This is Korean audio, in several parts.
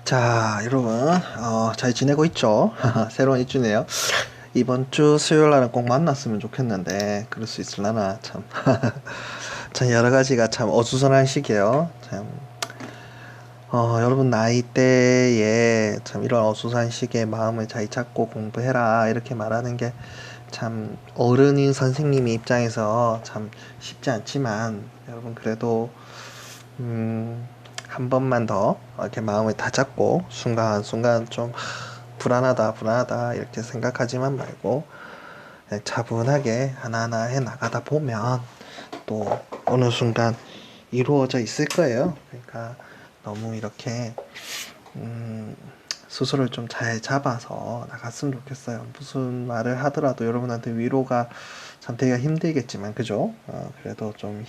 자, 여러분, 잘 지내고 있죠? 새로운 일주네요. 이번 주 수요일 날은 꼭 만났으면 좋겠는데, 그럴 수 있을라나, 참. 참, 여러 가지가 참 어수선한 시기에요. 참, 여러분 나이대에 참 이런 어수선한 시기에 마음을 잘 잡고 공부해라, 이렇게 말하는 게 참 어른인 선생님의 입장에서 참 쉽지 않지만, 여러분 그래도 한 번만 더 이렇게 마음을 다잡고 순간순간 좀 불안하다 이렇게 생각하지만 말고 그냥 차분하게 하나하나 해 나가다 보면 또 어느 순간 이루어져 있을 거예요. 그러니까 너무 이렇게 스스로를 좀 잘 잡아서 나갔으면 좋겠어요. 무슨 말을 하더라도 여러분한테 위로가 참 되기가 힘들겠지만, 그죠? 그래도 좀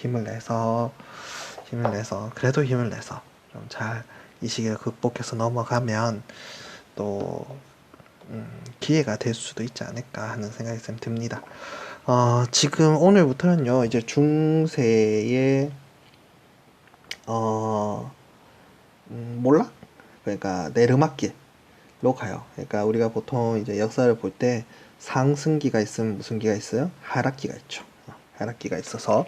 그래도 힘을 내서 좀 잘 이 시기를 극복해서 넘어가면 또 기회가 될 수도 있지 않을까 하는 생각이 좀 듭니다. 지금 오늘부터는요, 이제 중세의 몰락? 그러니까 내르막길로 가요. 그러니까 우리가 보통 이제 역사를 볼 때 상승기가 있으면 무슨 기가 있어요? 하락기가 있죠. 하락기가 있어서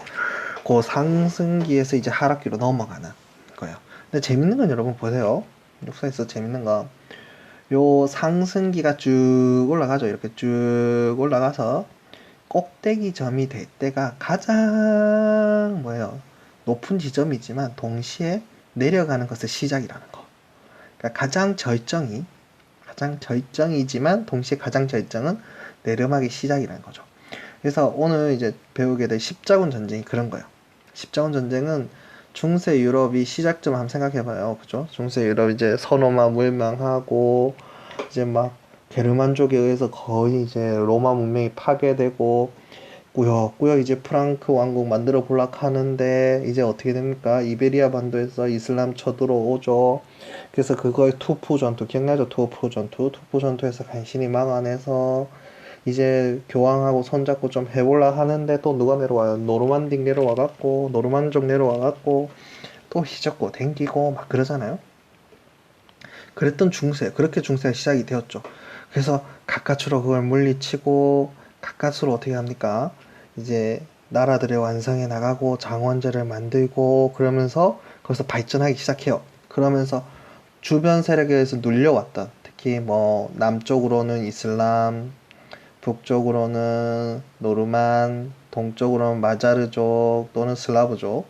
그 상승기에서 이제 하락기로 넘어가는 거예요. 근데 재밌는 건 여러분 보세요. 역사에서 재밌는 거, 요 상승기가 쭉 올라가죠. 이렇게 쭉 올라가서 꼭대기 점이 될 때가 가장 뭐예요? 높은 지점이지만 동시에 내려가는 것의 시작이라는 거. 그러니까 가장 절정이지만 동시에 가장 절정은 내려막의 시작이라는 거죠. 그래서 오늘 이제 배우게 될 십자군 전쟁이 그런 거예요. 십자군 전쟁은 중세 유럽이 시작점 한번 생각해봐요. 그죠? 중세 유럽 이제 서로마 멸망하고 이제 막 게르만족에 의해서 거의 이제 로마 문명이 파괴되고 꾸역꾸역 이제 프랑크 왕국 만들어 볼락 하는데 이제 어떻게 됩니까? 이베리아 반도에서 이슬람 쳐들어오죠. 그래서 그거의 투푸 전투 기억나죠? 투푸 전투에서 간신히 막아내서 이제 교황하고 손잡고 좀 해볼라 하는데 또 누가 내려와요? 노르만딕 내려와갖고 노르만족 내려와갖고 또 휘젓고 댕기고 막 그러잖아요. 그랬던 중세, 그렇게 중세가 시작이 되었죠. 그래서 가까스로 그걸 물리치고 가까스로 어떻게 합니까? 이제 나라들의 완성해 나가고 장원제를 만들고 그러면서 거기서 발전하기 시작해요. 그러면서 주변 세력에 의해서 눌려왔던, 특히 뭐 남쪽으로는 이슬람, 북쪽으로는 노르만, 동쪽으로는 마자르족 또는 슬라브족,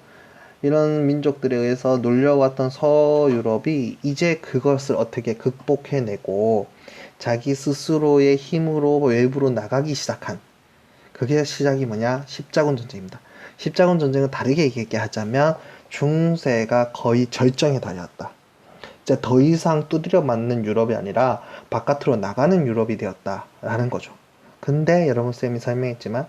이런 민족들에 의해서 눌려왔던 서유럽이 이제 그것을 어떻게 극복해내고 자기 스스로의 힘으로 외부로 나가기 시작한, 그게 시작이 뭐냐? 십자군 전쟁입니다. 십자군 전쟁은 다르게 얘기하자면 중세가 거의 절정에 달렸다. 이제 더 이상 두드려 맞는 유럽이 아니라 바깥으로 나가는 유럽이 되었다라는 거죠. 근데 여러분 쌤이 설명했지만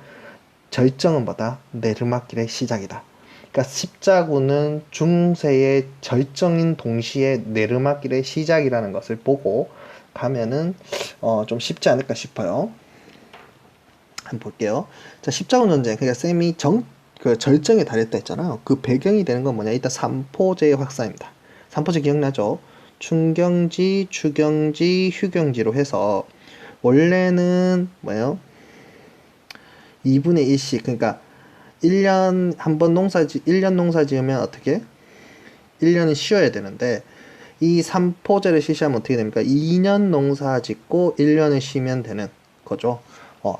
절정은 뭐다? 내르막길의 시작이다. 그러니까 십자군은 중세의 절정인 동시에 내르막길의 시작이라는 것을 보고 가면은 좀 쉽지 않을까 싶어요. 한번 볼게요. 자, 십자군 전쟁. 그러니까 쌤이 그 절정에 달했다 했잖아요. 그 배경이 되는 건 뭐냐? 일단 삼포제의 확산입니다. 삼포제 기억나죠? 충경지, 추경지, 휴경지로 해서 원래는 뭐예요? 2분의 1씩, 그러니까 1년 한 번 1년 농사 지으면 어떻게? 1년은 쉬어야 되는데 이 삼포제를 실시하면 어떻게 됩니까? 2년 농사 짓고 1년을 쉬면 되는 거죠.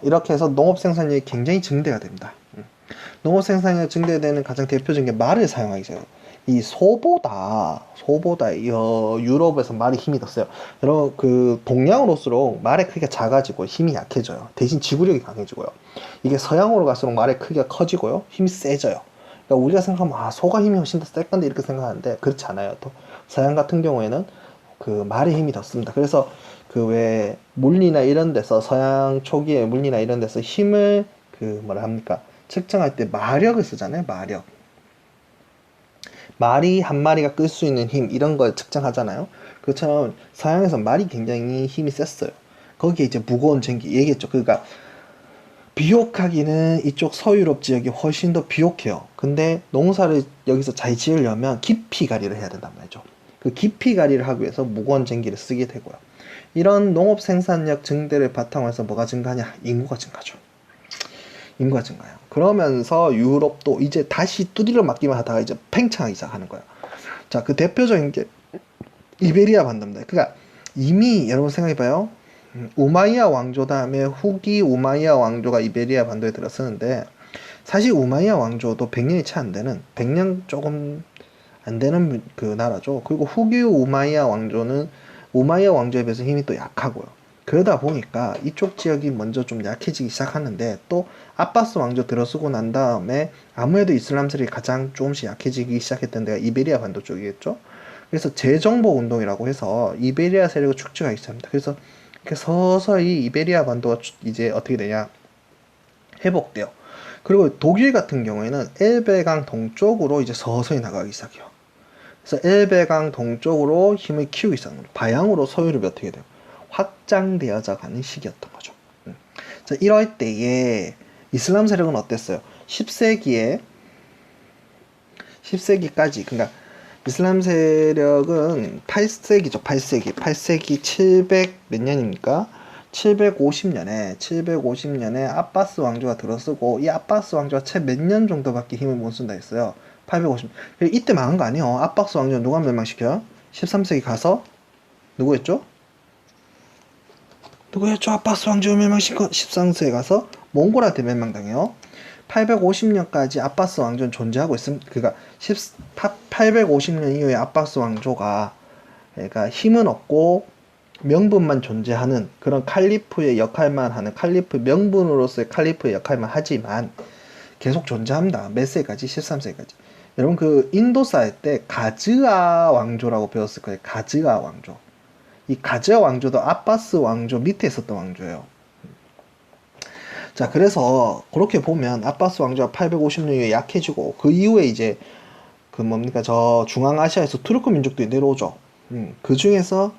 이렇게 해서 농업 생산량이 굉장히 증대가 됩니다. 농업 생산량이 증대되는 가장 대표적인 게 말을 사용하기 시작해요. 이 소보다 유럽에서 말이 힘이 더 세요. 여러분 그 동양으로 올수록 말의 크기가 작아지고 힘이 약해져요. 대신 지구력이 강해지고요. 이게 서양으로 갈수록 말의 크기가 커지고요. 힘이 세져요. 그러니까 우리가 생각하면 소가 힘이 훨씬 더 셀 건데 이렇게 생각하는데 그렇지 않아요. 또 서양 같은 경우에는 그 말의 힘이 더 습니다. 그래서 그 왜 물리나 이런 데서 서양 초기에 물리나 이런 데서 힘을 그 뭐라 합니까? 측정할 때 마력을 쓰잖아요. 마력. 말이 한 마리가 끌 수 있는 힘 이런 걸 측정하잖아요. 그렇처럼 서양에서 말이 굉장히 힘이 셌어요. 거기에 이제 무거운 전기 얘기했죠. 그러니까 비옥하기는 이쪽 서유럽 지역이 훨씬 더 비옥해요. 근데 농사를 여기서 잘 지으려면 깊이 가리를 해야 된단 말이죠. 그 깊이 가리를 하기 위해서 무거운 쟁기를 쓰게 되고요. 이런 농업 생산력 증대를 바탕으로 해서 뭐가 증가하냐? 인구가 증가죠. 인구가 증가해요. 그러면서 유럽도 이제 다시 뚜디를 맞기만 하다가 이제 팽창하기 시작하는 거예요. 자, 그 대표적인 게 이베리아 반도입니다. 그러니까 이미 여러분 생각해봐요. 우마이야 왕조 다음에 후기 우마이야 왕조가 이베리아 반도에 들어서는데 사실 우마이야 왕조도 100년이 채 안 되는 100년 조금 안 되는 그 나라죠. 그리고 후기 우마이야 왕조는 우마이야 왕조에 비해서 힘이 또 약하고요. 그러다 보니까 이쪽 지역이 먼저 좀 약해지기 시작하는데 또 아바스 왕조 들어서고 난 다음에 아무래도 이슬람 세력이 가장 조금씩 약해지기 시작했던 데가 이베리아 반도 쪽이겠죠. 그래서 재정복 운동이라고 해서 이베리아 세력을 축적하기 시작합니다. 그래서 이렇게 서서히 이베리아 반도가 이제 어떻게 되냐 회복돼요. 그리고 독일 같은 경우에는 엘베강 동쪽으로 이제 서서히 나가기 시작해요. 그래서 엘베강 동쪽으로 힘을 키우기 시작합니다. 바양으로 서유럽이 어떻게 돼요? 확장되어져 가는 시기였던 거죠. 자, 이럴 때에 이슬람 세력은 어땠어요? 10세기까지, 그러니까 이슬람 세력은 8세기죠. 8세기 700 몇 년입니까? 750년에 아바스 왕조가 들어서고 이 아바스 왕조가 채 몇 년 정도밖에 힘을 못 쓴다 했어요. 850. 이때 망한 거 아니에요. 아바스 왕조 누가 멸망시켜요? 13세기 가서 누구였죠? 아바스 왕조 멸망시켜 13세기 가서 몽골한테 멸망당해요. 850년까지 아바스 왕조는 존재하고 있음. 그러니까 850년 이후에 아바스 왕조가 그러니까 힘은 없고 명분만 존재하는 그런 칼리프의 역할만 하는 칼리프 명분으로서의 칼리프의 역할만 하지만 계속 존재합니다. 몇 세까지? 13세까지. 여러분 그 인도사일 때 가즈아 왕조라고 배웠을 거예요. 가즈아 왕조. 이 가즈아 왕조도 아바스 왕조 밑에 있었던 왕조예요. 자, 그래서 그렇게 보면 아바스 왕조가 850년 이후에 약해지고 그 이후에 이제 그 뭡니까 저 중앙아시아에서 투르크 민족들이 내려오죠. 그 중에서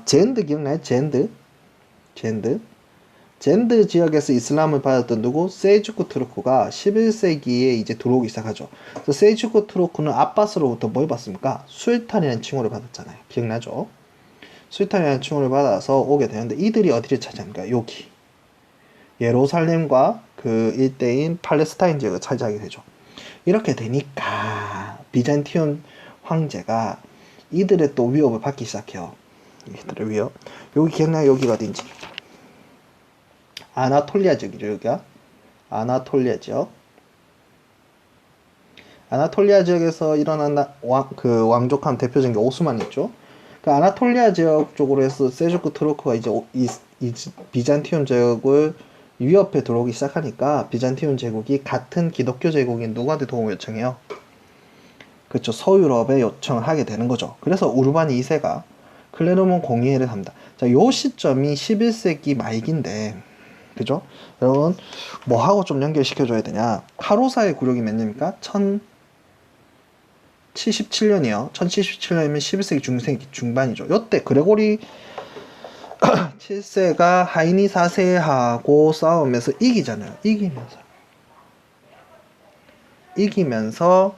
젠드 기억나요? 젠드 지역에서 이슬람을 받았던 누구? 셀주크 투르크가 11세기에 이제 들어오기 시작하죠. 그래서 셀주크 투르크는 아바스로부터 뭘 받습니까? 술탄이라는 칭호를 받았잖아요. 기억나죠? 술탄이라는 칭호를 받아서 오게 되는데 이들이 어디를 차지합니까? 여기 예루살렘과 그 일대인 팔레스타인 지역을 차지하게 되죠. 이렇게 되니까 비잔티움 황제가 이들의 또 위협을 받기 시작해요. 이들의 위협. 여기 기억나요? 여기가 어딘지. 아나톨리아 지역이죠. 여기가 아나톨리아 지역. 아나톨리아 지역에서 일어난 그 왕족한 대표적인 게 오스만 있죠. 그 아나톨리아 지역 쪽으로 해서 셀주크 투르크가 이제 비잔티움 제국을 위협해 들어오기 시작하니까 비잔티움 제국이 같은 기독교 제국인 누구한테 도움을 요청해요? 그렇죠. 서유럽에 요청을 하게 되는 거죠. 그래서 우르반 2세가 클레르몬 공의회를 합니다. 자, 요 시점이 11세기 말기인데, 그죠? 여러분, 뭐하고 좀 연결시켜줘야 되냐? 카로사의 굴욕이 몇 년입니까? 1077년이요. 1077년이면 11세기 중반이죠. 요때 그레고리 7세가 하이니 4세하고 싸우면서 이기잖아요. 이기면서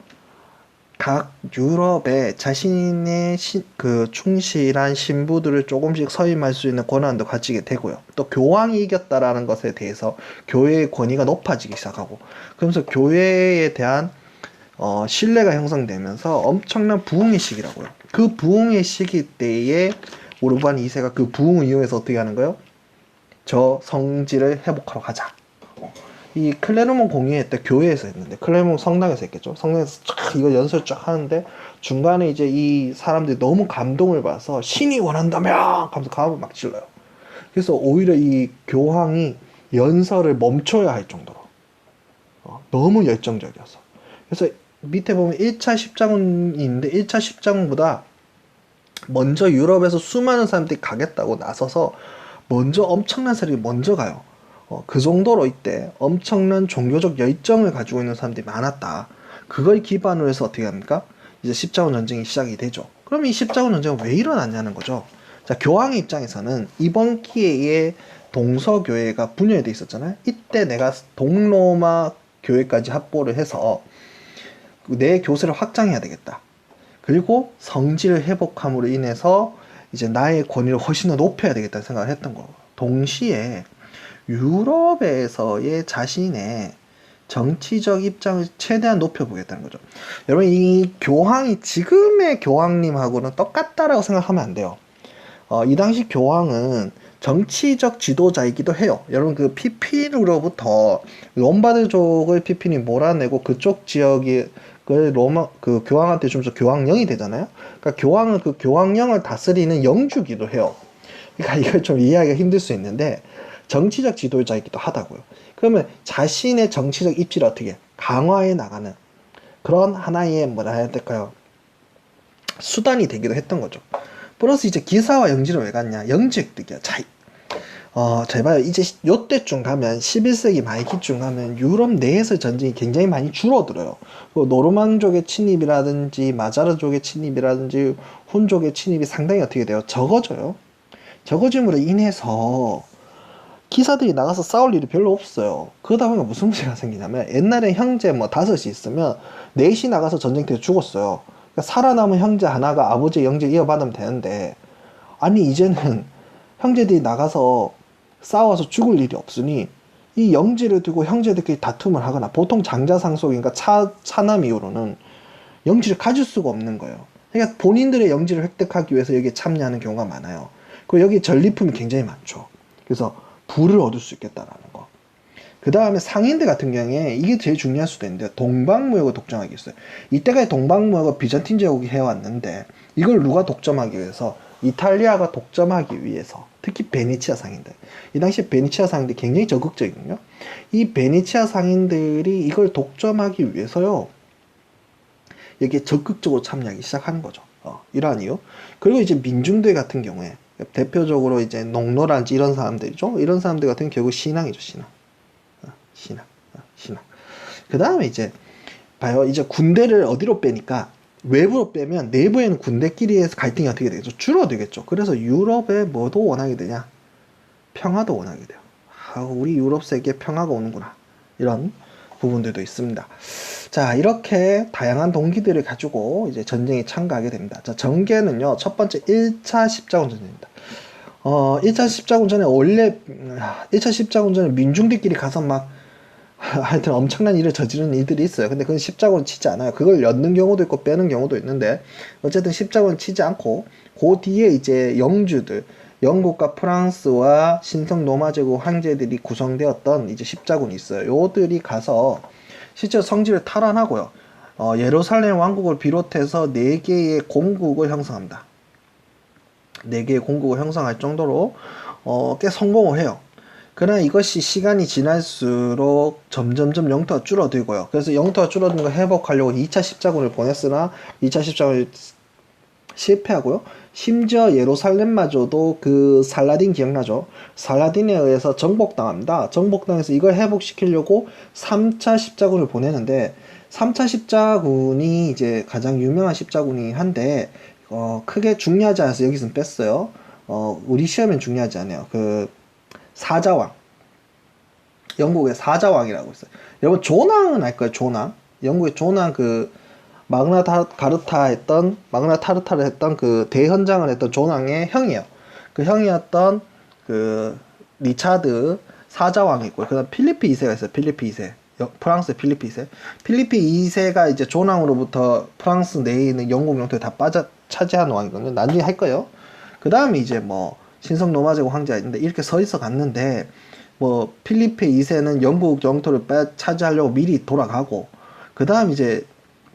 각 유럽에 자신의 그 충실한 신부들을 조금씩 서임할 수 있는 권한도 가지게 되고요. 또 교황이 이겼다라는 것에 대해서 교회의 권위가 높아지기 시작하고, 그러면서 교회에 대한 신뢰가 형성되면서 엄청난 부흥의 시기라고요. 그 부흥의 시기 때에 우르반 2세가 그 부흥을 이용해서 어떻게 하는 거예요? 저 성지를 회복하러 가자. 이 클레르몬 공의회 때 교회에서 했는데, 클레르몬 성당에서 했겠죠. 성당에서 쫙 이거 연설 쫙 하는데 중간에 이제 이 사람들이 너무 감동을 받아서 신이 원한다면 하면서 가음을 막 질러요. 그래서 오히려 이 교황이 연설을 멈춰야 할 정도로 너무 열정적이어서. 그래서 밑에 보면 1차 십자군이 있는데 1차 십자군보다 먼저 유럽에서 수많은 사람들이 가겠다고 나서서 먼저 엄청난 세력이 먼저 가요. 그 정도로 이때 엄청난 종교적 열정을 가지고 있는 사람들이 많았다. 그걸 기반으로 해서 어떻게 합니까? 이제 십자군 전쟁이 시작이 되죠. 그럼 이 십자군 전쟁은 왜 일어났냐는 거죠. 자, 교황의 입장에서는 이번 기회에 동서교회가 분열돼 있었잖아요. 이때 내가 동로마 교회까지 합보를 해서 내 교세를 확장해야 되겠다. 그리고 성질을 회복함으로 인해서 이제 나의 권위를 훨씬 더 높여야 되겠다는 생각을 했던 거고, 동시에 유럽에서의 자신의 정치적 입장을 최대한 높여보겠다는 거죠. 여러분, 이 교황이 지금의 교황님하고는 똑같다라고 생각하면 안 돼요. 이 당시 교황은 정치적 지도자이기도 해요. 여러분, 그 피핀으로부터 롬바드족을 피핀이 몰아내고 그쪽 지역이 그 로마 그 교황한테 주면서 교황령이 되잖아요. 그러니까 교황은 그 교황령을 다스리는 영주기도 해요. 그러니까 이걸 좀 이해하기가 힘들 수 있는데 정치적 지도자이기도 하다고요. 그러면 자신의 정치적 입지를 어떻게 강화해 나가는 그런 하나의 뭐라 해야 될까요? 수단이 되기도 했던 거죠. 플러스 이제 기사와 영지를 왜 갔냐? 영지 획득이야. 잘 봐요. 이제 요때쯤 가면 11세기 말기쯤 가면 유럽 내에서 전쟁이 굉장히 많이 줄어들어요. 노르망족의 침입이라든지 마자르족의 침입이라든지 훈족의 침입이 상당히 어떻게 돼요? 적어져요. 적어짐으로 인해서 기사들이 나가서 싸울 일이 별로 없어요. 그러다 보니까 무슨 문제가 생기냐면 옛날에 형제 뭐 5이 있으면 4이 나가서 전쟁터에 죽었어요. 그러니까 살아남은 형제 하나가 아버지의 영지를 이어받으면 되는데, 아니 이제는 형제들이 나가서 싸워서 죽을 일이 없으니 이 영지를 두고 형제들끼리 다툼을 하거나, 보통 장자상속인가 차남 이후로는 영지를 가질 수가 없는 거예요. 그러니까 본인들의 영지를 획득하기 위해서 여기에 참여하는 경우가 많아요. 그리고 여기 전리품이 굉장히 많죠. 그래서 부를 얻을 수 있겠다라는 거. 그 다음에 상인들 같은 경우에 이게 제일 중요할 수도 있는데, 동방무역을 독점하기 있어요. 이때까지 동방무역을 비잔틴 제국이 해왔는데 이걸 누가 독점하기 위해서? 이탈리아가 독점하기 위해서. 특히 베네치아 상인들. 이 당시에 베네치아 상인들이 굉장히 적극적이거든요. 이 베네치아 상인들이 이걸 독점하기 위해서요, 여기에 적극적으로 참여하기 시작하는 거죠. 이러한 이유. 그리고 이제 민중들 같은 경우에 대표적으로 이제 농노라든지 이런 사람들이죠. 이런 사람들 같은 경우 결국 신앙이죠. 신앙. 그 다음에 이제 봐요. 이제 군대를 어디로 빼니까 외부로 빼면 내부에는 군대끼리에서 갈등이 어떻게 되겠죠? 줄어들겠죠. 그래서 유럽에 뭐도 원하게 되냐? 평화도 원하게 돼요. 우리 유럽 세계에 평화가 오는구나. 이런 부분들도 있습니다. 자, 이렇게 다양한 동기들을 가지고 이제 전쟁에 참가하게 됩니다. 자, 전개는요, 첫 번째 1차 십자군 전쟁입니다. 1차 십자군 전에 원래 1차 십자군 전에 민중들끼리 가서 막 하여튼 엄청난 일을 저지르는 일들이 있어요. 근데 그건 십자군 치지 않아요. 그걸 엮는 경우도 있고 빼는 경우도 있는데, 어쨌든 십자군 치지 않고 그 뒤에 이제 영주들, 영국과 프랑스와 신성 로마 제국 황제들이 구성되었던 이제 십자군이 있어요. 요들이 가서 실제로 성지를 탈환하고요, 예루살렘 왕국을 비롯해서 4개의 공국을 형성합니다. 4개의 공국을 형성할 정도로 꽤 성공을 해요. 그러나 이것이 시간이 지날수록 점점점 영토가 줄어들고요. 그래서 영토가 줄어드는 걸 회복하려고 2차 십자군을 보냈으나 2차 십자군을 실패하고요. 심지어 예루살렘마저도 그 살라딘 기억나죠? 살라딘에 의해서 정복당합니다. 정복당해서 이걸 회복시키려고 3차 십자군을 보내는데, 3차 십자군이 이제 가장 유명한 십자군이 한데, 크게 중요하지 않아서 여기서는 뺐어요. 우리 시험엔 중요하지 않아요. 그 사자왕, 영국의 사자왕이라고 있어요. 여러분 존왕은 알 거예요. 존왕. 영국의 존왕, 그 마그나 타르타를 했던 그 대현장을 했던 존왕의 형이에요. 그 형이었던 그 리차드 사자왕이 있고요. 그다음 필리프 2세가 있어요. 필리프 2세. 프랑스의 필리프 2세. 필리프 2세가 이제 존왕으로부터 프랑스 내에 있는 영국 영토에 다 차지한 왕이거든요. 나중에 할 거예요. 그 다음에 이제 뭐 신성 로마 제국 황제가 있는데, 이렇게 서 있어 갔는데, 뭐 필리프 2세는 영국 영토를 차지하려고 미리 돌아가고, 그 다음 이제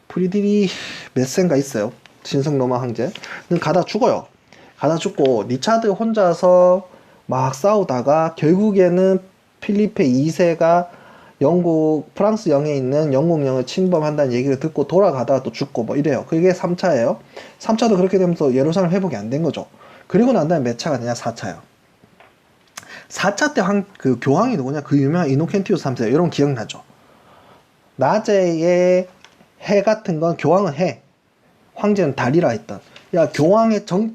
프리드리 메센가 있어요. 신성 로마 황제. 가다 죽어요. 가다 죽고 리차드 혼자서 막 싸우다가 결국에는 필리프 2세가 프랑스 영에 있는 영국 영을 침범한다는 얘기를 듣고 돌아가다가 또 죽고 뭐 이래요. 그게 3차예요. 3차도 그렇게 되면서 예루살렘 회복이 안 된 거죠. 그리고 난 다음에 몇 차가 되냐? 4차요. 4차 때 그 교황이 누구냐? 그 유명한 이노켄티우스 3세. 여러분 기억나죠? 낮에의 해 같은 건 교황은 해, 황제는 달이라 했던,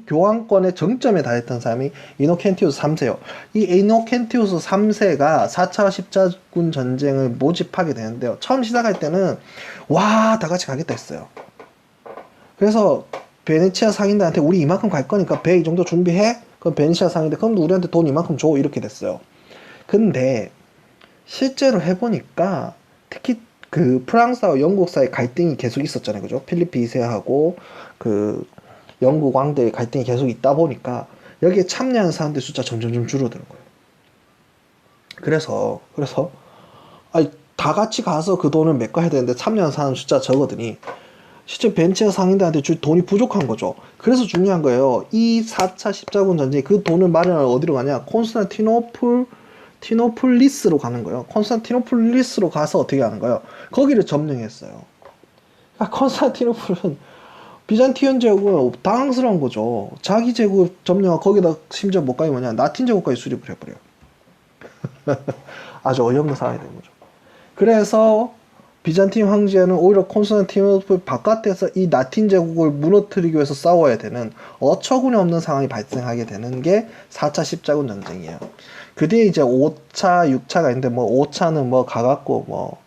교황권의 정점에 달했던 사람이 이노켄티우스 3세요. 이 이노켄티우스 3세가 4차 십자군 전쟁을 모집하게 되는데요. 처음 시작할 때는 다 같이 가겠다 했어요. 그래서 베네치아 상인들한테 우리 이만큼 갈 거니까 배 이 정도 준비해? 그럼 베네치아 상인들 그럼 우리한테 돈 이만큼 줘 이렇게 됐어요. 근데 실제로 해보니까 특히 그 프랑스와 영국 사이 갈등이 계속 있었잖아요. 그죠? 필리프 2세하고 그 영국 왕들의 갈등이 계속 있다 보니까 여기에 참여하는 사람들 숫자 점점 줄어드는 거예요. 그래서 아니 다 같이 가서 그 돈을 메꿔야 되는데 참여하는 사람 숫자 적어드니 실제 벤치아 상인들한테 줄 돈이 부족한 거죠. 그래서 중요한 거예요. 이 4차 십자군 전쟁이 그 돈을 마련하러 어디로 가냐? 콘스탄티노플리스로 가는 거예요. 콘스탄티노플리스로 가서 어떻게 하는 거예요? 거기를 점령했어요. 그러니까 콘스탄티노플은 비잔티온 제국은 당황스러운 거죠. 자기 제국 점령하고 거기다 심지어 뭐까지 뭐냐? 라틴 제국까지 수립을 해버려요. 아주 어이없는 상황이 된 거죠. 그래서 비잔틴 황제는 오히려 콘스탄티노플 바깥에서 이 라틴 제국을 무너뜨리기 위해서 싸워야 되는 어처구니 없는 상황이 발생하게 되는 게 4차 십자군 전쟁이에요. 그 뒤에 이제 5차, 6차가 있는데 뭐 5차는 뭐 가갖고 뭐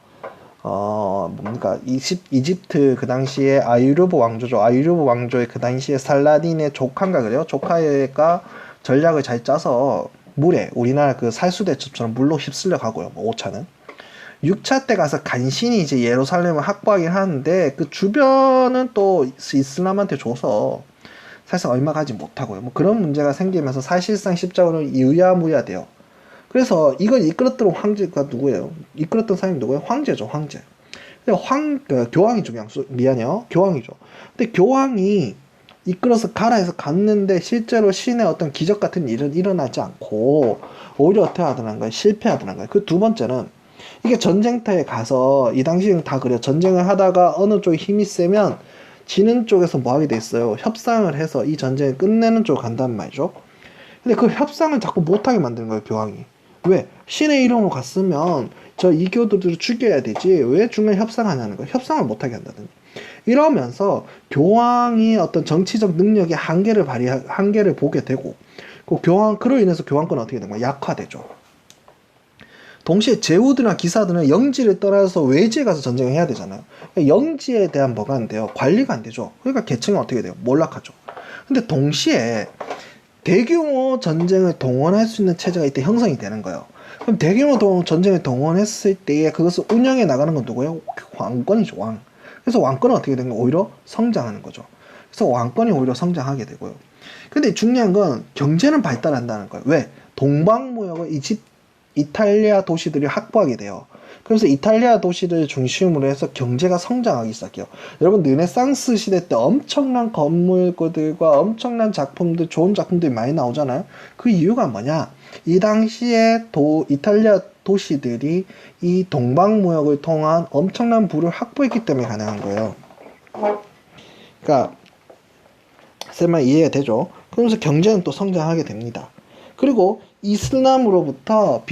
뭡니까 이집트 그 당시에 아유르브 왕조죠. 아유르브 왕조의 그 당시에 살라딘의 조카인가 그래요. 조카가 전략을 잘 짜서 물에 우리나라 그 살수대첩처럼 물로 휩쓸려 가고요. 뭐 5차는 6차 때 가서 간신히 이제 예루살렘을 확보하긴 하는데 그 주변은 또 이슬람한테 줘서 사실상 얼마 가지 못하고요. 뭐 그런 문제가 생기면서 사실상 십자군은 유야무야 돼요. 그래서 이걸 이끌었던 황제가 누구예요? 이끌었던 사람이 누구예요? 황제죠, 황제. 근데 교황이죠, 미안해요. 교황이죠. 근데 교황이 이끌어서 가라 해서 갔는데 실제로 신의 어떤 기적 같은 일은 일어나지 않고 오히려 어떻게 하더란 거예요? 실패하더란 거예요. 그 두 번째는 이게 전쟁터에 가서 이 당시엔 다 그래요. 전쟁을 하다가 어느 쪽이 힘이 세면 지는 쪽에서 뭐 하게 돼 있어요? 협상을 해서 이 전쟁을 끝내는 쪽으로 간단 말이죠. 근데 그 협상을 자꾸 못하게 만드는 거예요, 교황이. 왜? 신의 이름으로 갔으면 저 이교도들을 죽여야 되지 왜 중간에 협상하냐는 거예요. 협상을 못하게 한다든지. 이러면서 교황이 어떤 정치적 능력의 한계를 보게 되고 그로 인해서 교황권은 어떻게 되는 거예요? 약화되죠. 동시에 제후들이나 기사들은 영지를 떠나서 외지에 가서 전쟁을 해야 되잖아요. 영지에 대한 뭐가 안 돼요? 관리가 안 되죠. 그러니까 계층이 어떻게 돼요? 몰락하죠. 근데 동시에 대규모 전쟁을 동원할 수 있는 체제가 이때 형성이 되는 거예요. 그럼 대규모 전쟁을 동원했을 때에 그것을 운영해 나가는 건 누구예요? 왕권이죠, 왕. 그래서 왕권은 어떻게 되는 거예요? 오히려 성장하는 거죠. 그래서 왕권이 오히려 성장하게 되고요. 근데 중요한 건 경제는 발달한다는 거예요. 왜? 동방무역을 이탈리아 도시들이 확보하게 돼요. 그래서 이탈리아 도시를 중심으로 해서 경제가 성장하기 시작해요. 여러분 르네상스 시대 때 엄청난 건물들과 엄청난 작품들, 좋은 작품들이 많이 나오잖아요. 그 이유가 뭐냐? 이 당시에 이탈리아 도시들이 이 동방무역을 통한 엄청난 부를 확보했기 때문에 가능한 거예요. 그러니까 쌤만 이해가 되죠? 그러면서 경제는 또 성장하게 됩니다. 그리고 이슬람으로부터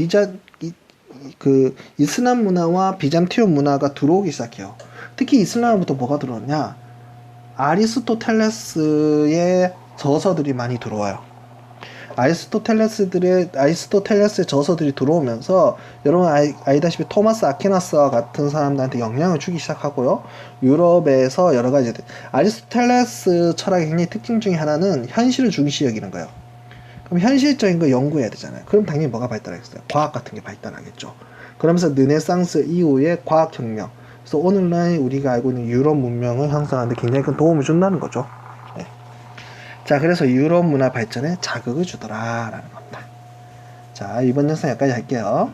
이슬람 문화와 비잔티온 문화가 들어오기 시작해요. 특히 이슬람으로부터 뭐가 들어오냐? 아리스토텔레스의 저서들이 많이 들어와요. 아리스토텔레스의 저서들이 들어오면서 여러분 아시다시피 토마스 아퀴나스와 같은 사람들한테 영향을 주기 시작하고요. 유럽에서 여러 가지 아리스토텔레스 철학의 굉장히 특징 중에 하나는 현실을 중시 여기는 거예요. 그럼 현실적인 거 연구해야 되잖아요. 그럼 당연히 뭐가 발달하겠어요? 과학 같은 게 발달하겠죠. 그러면서 르네상스 이후의 과학혁명. 그래서 오늘날 우리가 알고 있는 유럽 문명을 형성하는 데 굉장히 큰 도움을 준다는 거죠. 네. 자, 그래서 유럽 문화 발전에 자극을 주더라 라는 겁니다. 자, 이번 영상 여기까지 할게요.